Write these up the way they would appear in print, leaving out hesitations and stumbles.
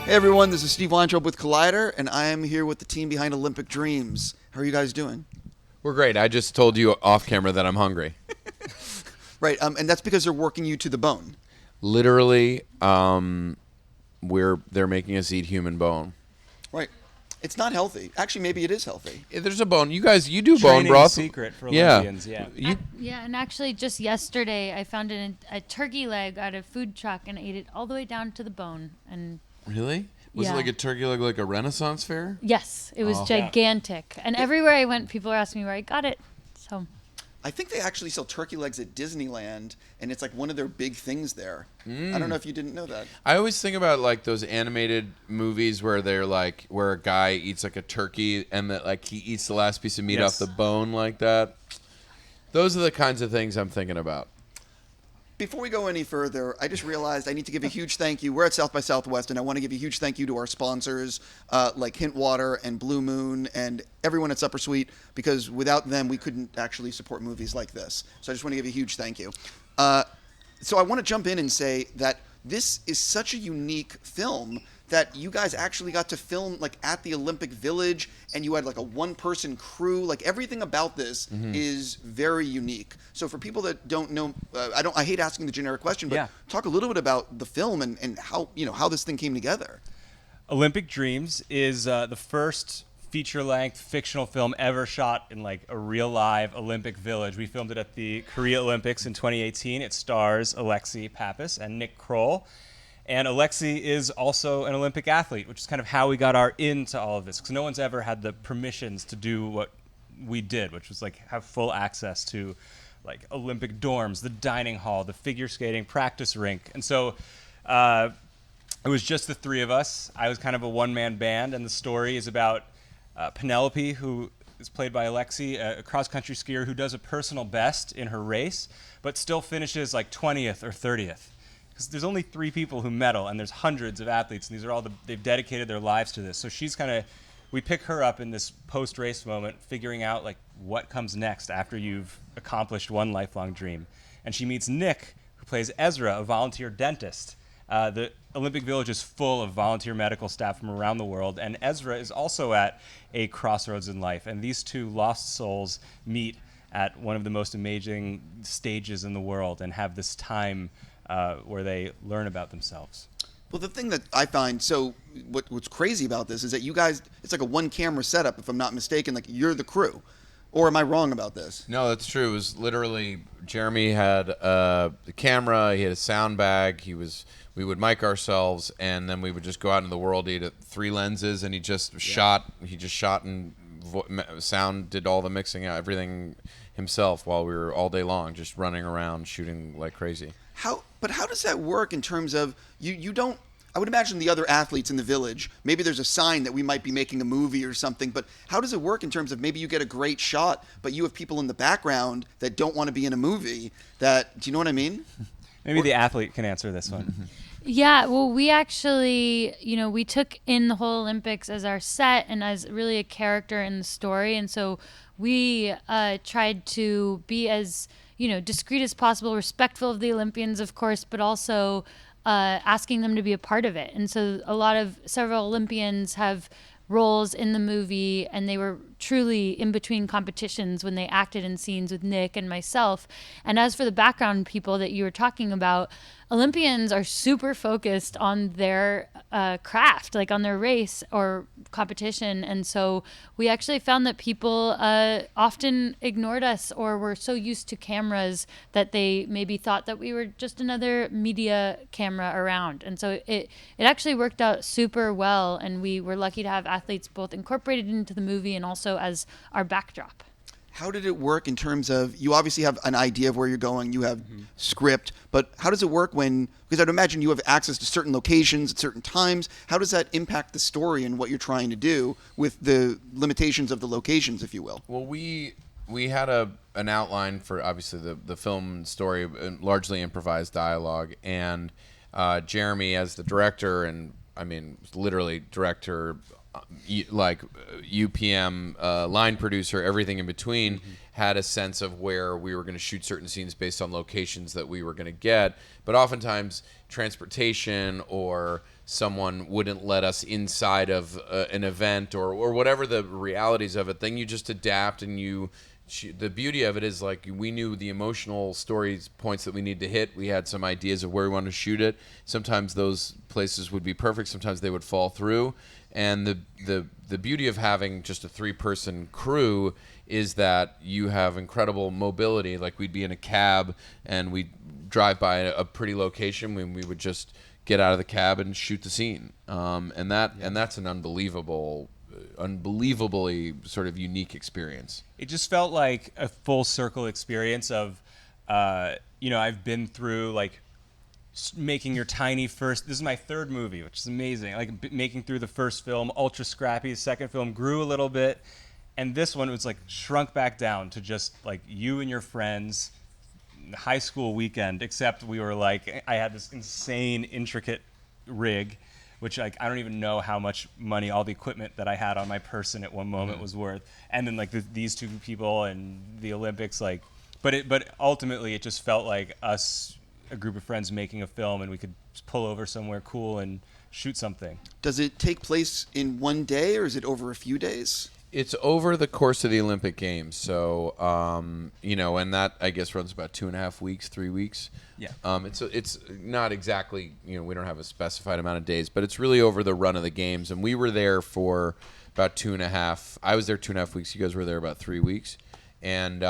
Hey everyone, this is Steve Weintraub with Collider, and I am here with the team behind Olympic Dreams. How are you guys doing? We're great. I just told you off camera that I'm hungry. Right, and that's because they're working you to the bone. Literally, they're making us eat human bone. Right. It's not healthy. Actually, maybe it is healthy. There's a bone. You guys, you do Training bone broth. secret for Olympians, yeah. Yeah, and actually just yesterday I found a turkey leg at a food truck and ate it all the way down to the bone. And Really? Was Yeah. it like a turkey leg, like a Renaissance fair? yes, it was gigantic. And everywhere I went, people were asking me where I got it. So I think they actually sell turkey legs at Disneyland, and it's like one of their big things there. I don't know if you didn't know that. I always think about like those animated movies where they're like, where a guy eats like a turkey and that like he eats the last piece of meat off Yes. the bone like that. Those are the kinds of things I'm thinking about. Before we go any further, I just realized I need to give a huge thank you. We're at South by Southwest, and I want to give a huge thank you to our sponsors like Hint Water and Blue Moon and everyone at Supper Suite, because without them, we couldn't actually support movies like this. So I just want to give a huge thank you. So I want to jump in and say that this is such a unique film that you guys actually got to film like at the Olympic Village, and you had like a one-person crew. Like everything about this is very unique. So for people that don't know, I hate asking the generic question, but Yeah. talk a little bit about the film and how how this thing came together. Olympic Dreams is the first feature-length fictional film ever shot in like a real live Olympic village. We filmed it at the Korea Olympics in 2018. It stars Alexi Pappas and Nick Kroll. And Alexi is also an Olympic athlete, which is kind of how we got our into all of this, because no one's ever had the permissions to do what we did, which was like have full access to like Olympic dorms, the dining hall, the figure skating practice rink. And so it was just the three of us. I was kind of a one-man band, and the story is about Penelope, who is played by Alexi, a cross-country skier who does a personal best in her race, but still finishes like 20th or 30th. Because there's only 3 people who medal, and there's hundreds of athletes, and these are all they've dedicated their lives to this. So she's we pick her up in this post-race moment, figuring out like what comes next after you've accomplished one lifelong dream. And she meets Nick, who plays Ezra, a volunteer dentist. The Olympic Village is full of volunteer medical staff from around the world, and Ezra is also at a crossroads in life. And these two lost souls meet at one of the most amazing stages in the world and have this time where they learn about themselves. Well, the thing that I find what's crazy about this is that you guys, it's like a one-camera setup, if I'm not mistaken. Like you're the crew, or am I wrong about this? No, that's true. It was literally Jeremy had the camera, he had a sound bag, we would mic ourselves, and then we would just go out into the world. He had 3 lenses, and he just shot and sound, did all the mixing out, everything himself while we were all day long just running around shooting like crazy. But how does that work in terms of you don't? I would imagine the other athletes in the village, maybe there's a sign that we might be making a movie or something, but how does it work in terms of maybe you get a great shot, but you have people in the background that don't want to be in a movie? Do you know what I mean? Maybe the athlete can answer this one. yeah, well, we actually, we took in the whole Olympics as our set and as really a character in the story. And so we tried to be as, discreet as possible, respectful of the Olympians, of course, but also asking them to be a part of it. And so several Olympians have roles in the movie, and they were truly in between competitions when they acted in scenes with Nick and myself. And as for the background people that you were talking about, Olympians are super focused on their craft, like on their race or competition. And so we actually found that people often ignored us or were so used to cameras that they maybe thought that we were just another media camera around. And so it actually worked out super well. And we were lucky to have athletes both incorporated into the movie and also as our backdrop. How did it work in terms of, you obviously have an idea of where you're going, you have script, but how does it work because I'd imagine you have access to certain locations at certain times. How does that impact the story and what you're trying to do with the limitations of the locations, if you will? Well, we had an outline for obviously the film story, largely improvised dialogue, and Jeremy as the director, and I mean literally director, like UPM, line producer, everything in between, had a sense of where we were going to shoot certain scenes based on locations that we were going to get. But oftentimes transportation or someone wouldn't let us inside of an event or whatever the realities of it, then you just adapt and the beauty of it is like we knew the emotional stories points that we need to hit. We had some ideas of where we wanted to shoot it. Sometimes those places would be perfect. Sometimes they would fall through. And the beauty of having just a 3-person crew is that you have incredible mobility. Like we'd be in a cab and we'd drive by a pretty location when we would just get out of the cab and shoot the scene. And that's an unbelievably sort of unique experience. It just felt like a full circle experience of, I've been through like making your tiny first. This is my 3rd movie, which is amazing. Like making through the first film, ultra scrappy. The second film grew a little bit, and this one was like shrunk back down to just like you and your friends, high school weekend. Except we were like, I had this insane, intricate rig, which like I don't even know how much money all the equipment that I had on my person at one moment was worth. And then like these 2 people and the Olympics, like, but ultimately it just felt like us, a group of friends making a film, and we could just pull over somewhere cool and shoot something. Does it take place in one day, or is it over a few days? It's over the course of the Olympic Games, so and that I guess runs about 2.5 weeks, 3 weeks. Yeah. It's not exactly, we don't have a specified amount of days, but it's really over the run of the games, and we were there for about 2.5. I was there 2.5 weeks. You guys were there about 3 weeks, and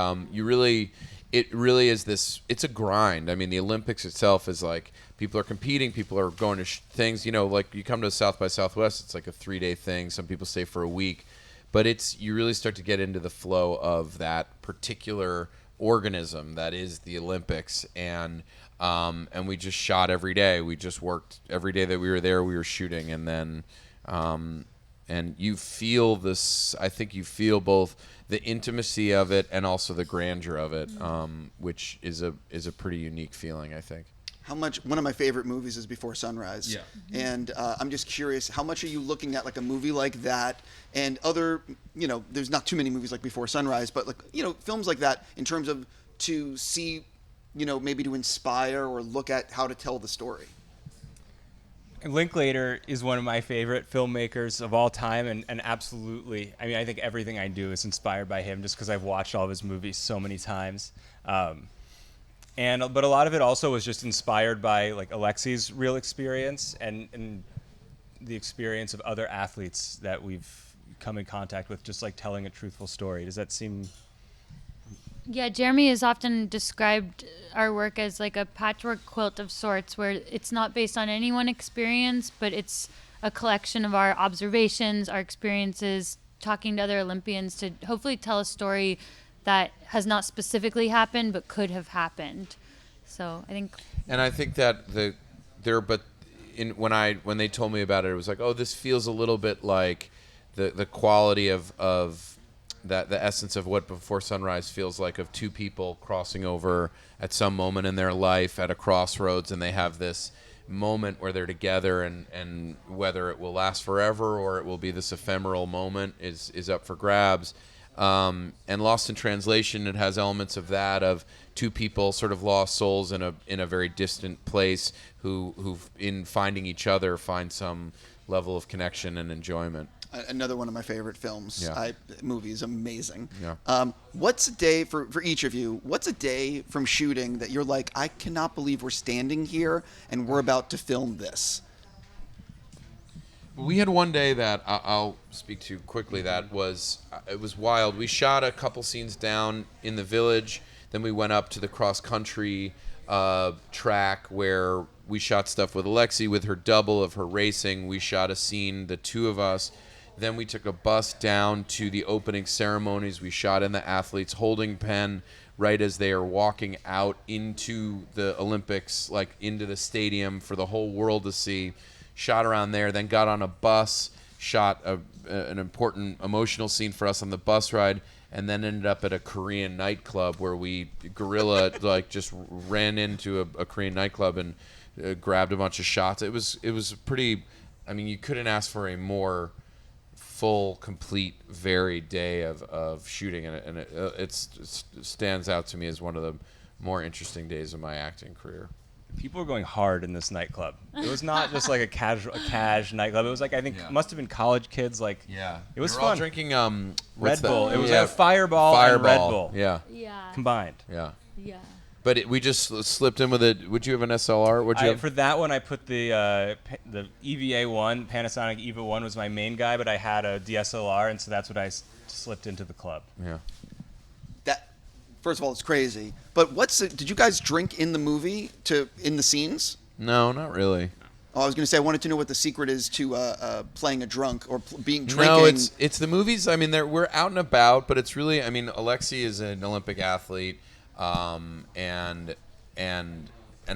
it really is this. It's a grind. I mean, the Olympics itself is like people are competing, people are going to things. Like you come to South by Southwest, it's like a 3-day thing. Some people stay for a week. But you really start to get into the flow of that particular organism that is the Olympics, and we just shot every day. We just worked every day that we were there. We were shooting, and then and you feel this. I think you feel both the intimacy of it and also the grandeur of it, which is a pretty unique feeling, I think. One of my favorite movies is Before Sunrise. Yeah. And I'm just curious, how much are you looking at like a movie like that and other, there's not too many movies like Before Sunrise, but like, films like that in terms of to see, maybe to inspire or look at how to tell the story? Linklater is one of my favorite filmmakers of all time, and absolutely, I mean, I think everything I do is inspired by him just because I've watched all of his movies so many times. But a lot of it also was just inspired by like Alexi's real experience and the experience of other athletes that we've come in contact with, just like telling a truthful story. Does that seem? Yeah, Jeremy has often described our work as like a patchwork quilt of sorts, where it's not based on any one experience, but it's a collection of our observations, our experiences, talking to other Olympians to hopefully tell a story that has not specifically happened but could have happened. So I think that when they told me about it, it was like, oh, this feels a little bit like the quality of that, the essence of what Before Sunrise feels like, of 2 people crossing over at some moment in their life at a crossroads, and they have this moment where they're together, and whether it will last forever or it will be this ephemeral moment is up for grabs. And Lost in Translation, it has elements of that, of 2 people, sort of lost souls in a very distant place, who in finding each other find some level of connection and enjoyment. Another one of my favorite films. Yeah. Movie is amazing. Yeah. What's a day for each of you? What's a day from shooting that you're like, I cannot believe we're standing here and we're about to film this? We had one day that I'll speak to quickly. It was wild. We shot a couple scenes down in the village. Then we went up to the cross country track where we shot stuff with Alexi, with her double of her racing. We shot a scene, the 2 of us. Then we took a bus down to the opening ceremonies. We shot in the athletes holding pen right as they are walking out into the Olympics, like into the stadium for the whole world to see. Shot around there, then got on a bus, shot an important emotional scene for us on the bus ride, and then ended up at a Korean nightclub where we guerrilla just ran into a Korean nightclub and grabbed a bunch of shots. It was pretty. I mean, you couldn't ask for a more full, complete, varied day of shooting, and it stands out to me as one of the more interesting days of my acting career. people were going hard in this nightclub. It was not just like a cash nightclub. It was like, I think, must have been college kids. Like, it was They were fun. all drinking Red Bull. It was yeah, a Fireball and Red Bull. Yeah. Yeah. Combined. Yeah. Yeah. But we just slipped in with it. Would you have an SLR? Would you have? For that one, I put the EVA 1, Panasonic EVA 1 was my main guy, but I had a DSLR, and so that's what I slipped into the club. Yeah. That, first of all, it's crazy. But did you guys drink in the movie in the scenes? No, not really. Oh, I was going to say I wanted to know what the secret is to playing a drunk or being drinking. No, it's the movies. I mean, we're out and about, but it's really. I mean, Alexi is an Olympic athlete, and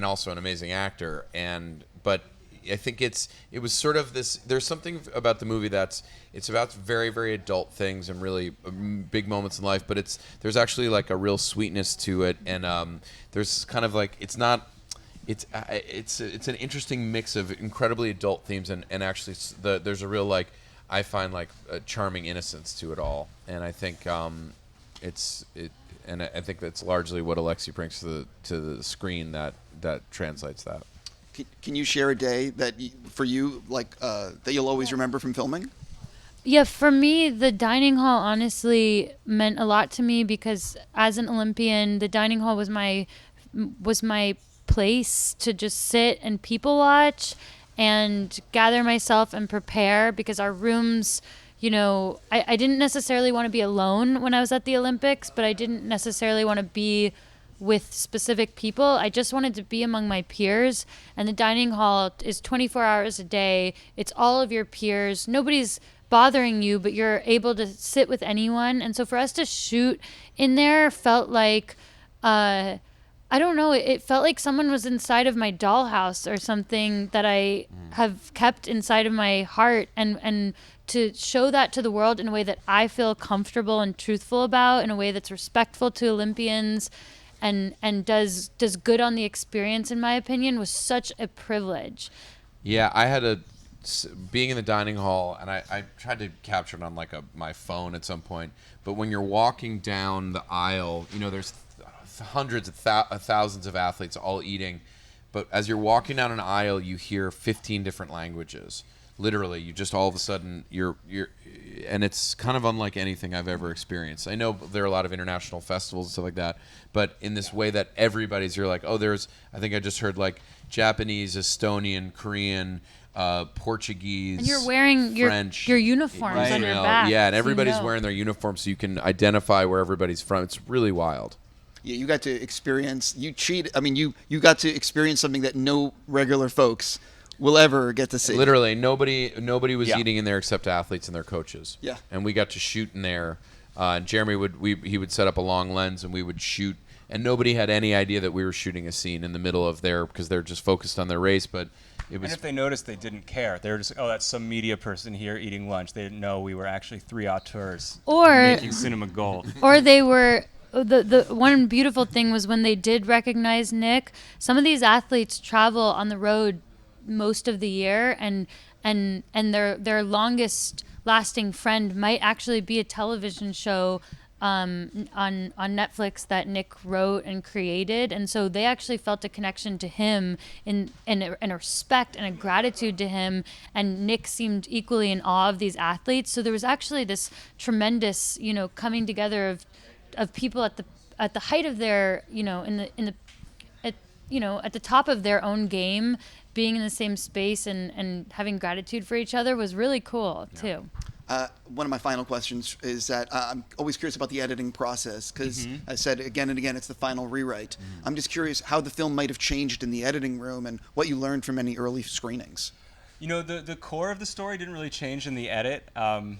also an amazing actor. But I think it was sort of this. There's something about the movie it's about very, very adult things and really big moments in life. But there's actually like a real sweetness to it, and there's kind of like it's not. It's an interesting mix of incredibly adult themes and actually there's a real like I find like a charming innocence to it all, and I think I think that's largely what Alexi brings to the screen that translates that. Can you share a day that for you like that you'll always remember from filming? Yeah, for me, the dining hall honestly meant a lot to me because as an Olympian, the dining hall was my place to just sit and people watch and gather myself and prepare, because our rooms, I didn't necessarily want to be alone when I was at the Olympics, but I didn't necessarily want to be with specific people. I just wanted to be among my peers, and the dining hall is 24 hours a day. It's all of your peers. Nobody's bothering you, but you're able to sit with anyone. And so for us to shoot in there felt like I don't know, it felt like someone was inside of my dollhouse or something that I have kept inside of my heart, and to show that to the world in a way that I feel comfortable and truthful about, in a way that's respectful to Olympians and does good on the experience, in my opinion, was such a privilege. Yeah, I had being in the dining hall, and I tried to capture it on like my phone at some point, but when you're walking down the aisle, there's hundreds of thousands of athletes all eating, but as you're walking down an aisle, you hear 15 different languages. Literally, you just all of a sudden you're and it's kind of unlike anything I've ever experienced. I know there are a lot of international festivals and stuff like that, but in this way that you're like, oh, I think I just heard like Japanese, Estonian, Korean, Portuguese, and you're wearing French, your uniforms on your back. Yeah, and everybody's wearing their uniforms, so you can identify where everybody's from. It's really wild. Yeah, you got to experience. You got to experience something that no regular folks will ever get to see. Literally, nobody was eating in there except athletes and their coaches. Yeah, and we got to shoot in there. And Jeremy would set up a long lens, and we would shoot. And nobody had any idea that we were shooting a scene in the middle of because they're just focused on their race. But it was. And if they noticed, they didn't care. They were just, oh, that's some media person here eating lunch. They didn't know we were actually 3 auteurs making cinema gold. Or they were. The one beautiful thing was when they did recognize Nick, some of these athletes travel on the road most of the year, and their longest lasting friend might actually be a television show on Netflix that Nick wrote and created, and so they actually felt a connection to him and a respect and a gratitude to him, and Nick seemed equally in awe of these athletes. So there was actually this tremendous coming together of people at the height of their at the top of their own game, being in the same space and having gratitude for each other was really cool too. One of my final questions is that I'm always curious about the editing process, because I said again and again, it's the final rewrite. I'm just curious how the film might have changed in the editing room and what you learned from any early screenings. The core of the story didn't really change in the edit. I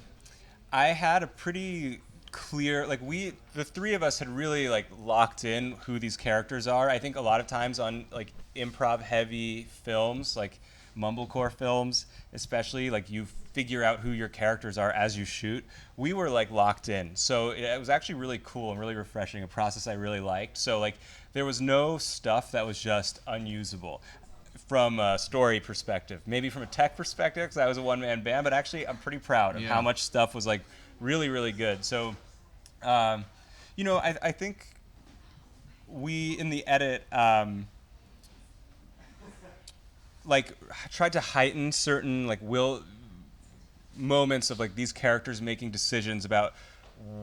had a pretty clear, the three of us had really locked in who these characters are. I think a lot of times on improv heavy films, like mumblecore films especially, you figure out who your characters are as you shoot. We were locked in, so it was actually really cool and really refreshing, a process I really liked. So there was no stuff that was just unusable from a story perspective. Maybe from a tech perspective, because I was a one-man band, but actually I'm pretty proud of how much stuff was really, really good. So, I think we, in the edit, like tried to heighten certain like moments of like these characters making decisions about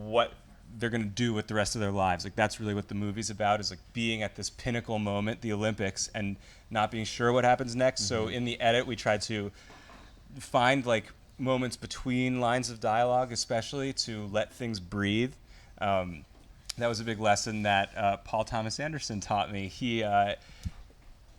what they're going to do with the rest of their lives. Like that's really what the movie's about, is like being at this pinnacle moment, the Olympics, and not being sure what happens next. So in the edit, we tried to find like moments between lines of dialogue, especially to let things breathe. That was a big lesson that Paul Thomas Anderson taught me. He I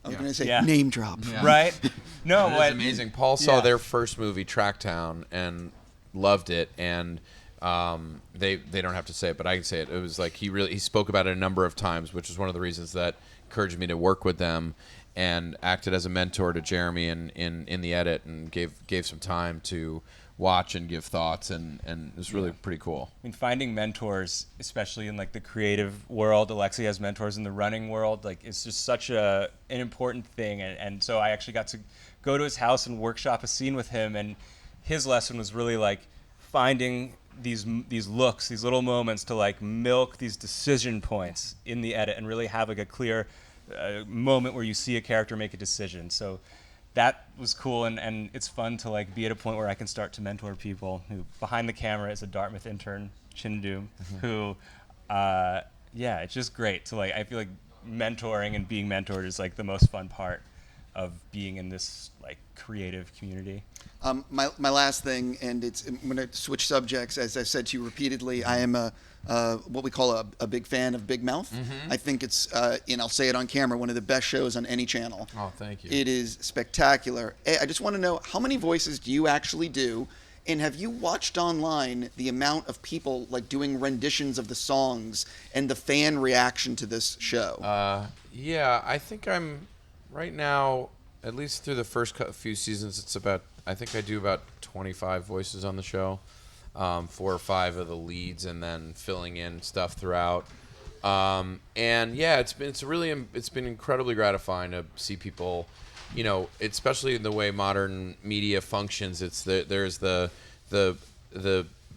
was going to say name drop. Yeah. Right? No, It is amazing. Paul saw their first movie, Tracktown, and loved it. And they don't have to say it, but I can say it. It was like he spoke about it a number of times, which is one of the reasons that encouraged me to work with them, and acted as a mentor to Jeremy in the edit, and gave some time to watch and give thoughts, and it was really pretty cool. I mean, finding mentors, especially in like the creative world, Alexi has mentors in the running world, like it's just such an important thing. And so I actually got to go to his house and workshop a scene with him, and his lesson was really like finding these looks, these little moments to like milk these decision points in the edit and really have like a clear moment where you see a character make a decision. So that was cool, and it's fun to like be at a point where I can start to mentor people. Who behind the camera is a Dartmouth intern, Chindu, who it's just great to like, I feel like mentoring and being mentored is like the most fun part of being in this like creative community. My last thing, and I'm going to switch subjects. As I've said to you repeatedly, I am what we call a big fan of Big Mouth. I think it's, and I'll say it on camera, one of the best shows on any channel. Oh, thank you. It is spectacular. I just want to know, how many voices do you actually do? And have you watched online the amount of people like doing renditions of the songs and the fan reaction to this show? Yeah, I think I'm right now, at least through the first few seasons, it's about, I think I do about 25 voices on the show, 4 or 5 of the leads, and then filling in stuff throughout. And yeah, it's been incredibly gratifying to see people, you know, especially in the way modern media functions. There's the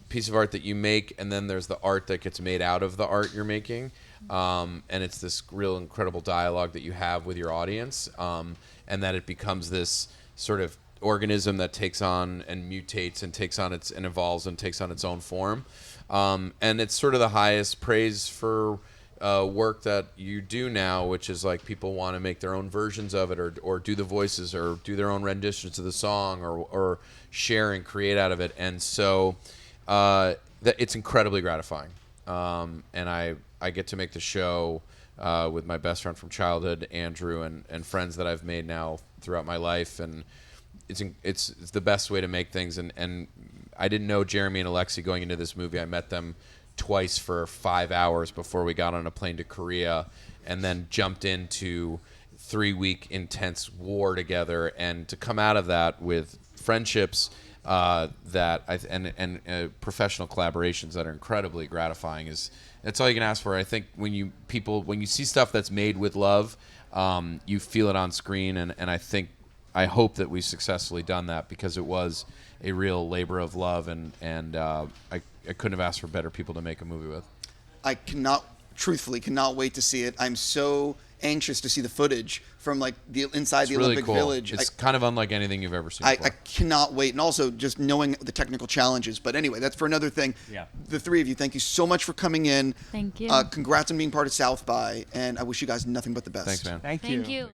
piece of art that you make, and then there's the art that gets made out of the art you're making. And it's this real incredible dialogue that you have with your audience, and that it becomes this sort of organism that takes on and mutates and evolves and takes on its own form. And it's sort of the highest praise for work that you do now, which is like people want to make their own versions of it, or do the voices, or do their own renditions of the song, or share and create out of it. And so it's incredibly gratifying. And I get to make the show with my best friend from childhood, Andrew, and friends that I've made now throughout my life, and it's the best way to make things. And I didn't know Jeremy and Alexi going into this movie. I met them twice for 5 hours before we got on a plane to Korea, and then jumped into 3-week intense war together, and to come out of that with friendships and professional collaborations that are incredibly gratifying. That's all you can ask for. I think when you see stuff that's made with love, you feel it on screen, and I hope that we've successfully done that, because it was a real labor of love, and I couldn't have asked for better people to make a movie with. I truthfully cannot wait to see it. I'm so anxious to see the footage from like the inside the really Olympic cool. Village. It's kind of unlike anything you've ever seen I before. cannot wait, and also just knowing the technical challenges. But anyway, that's for another thing. Yeah. The three of you, thank you so much for coming in. Thank you. Congrats on being part of South by, and I wish you guys nothing but the best. Thanks, man. Thank you. Thank you.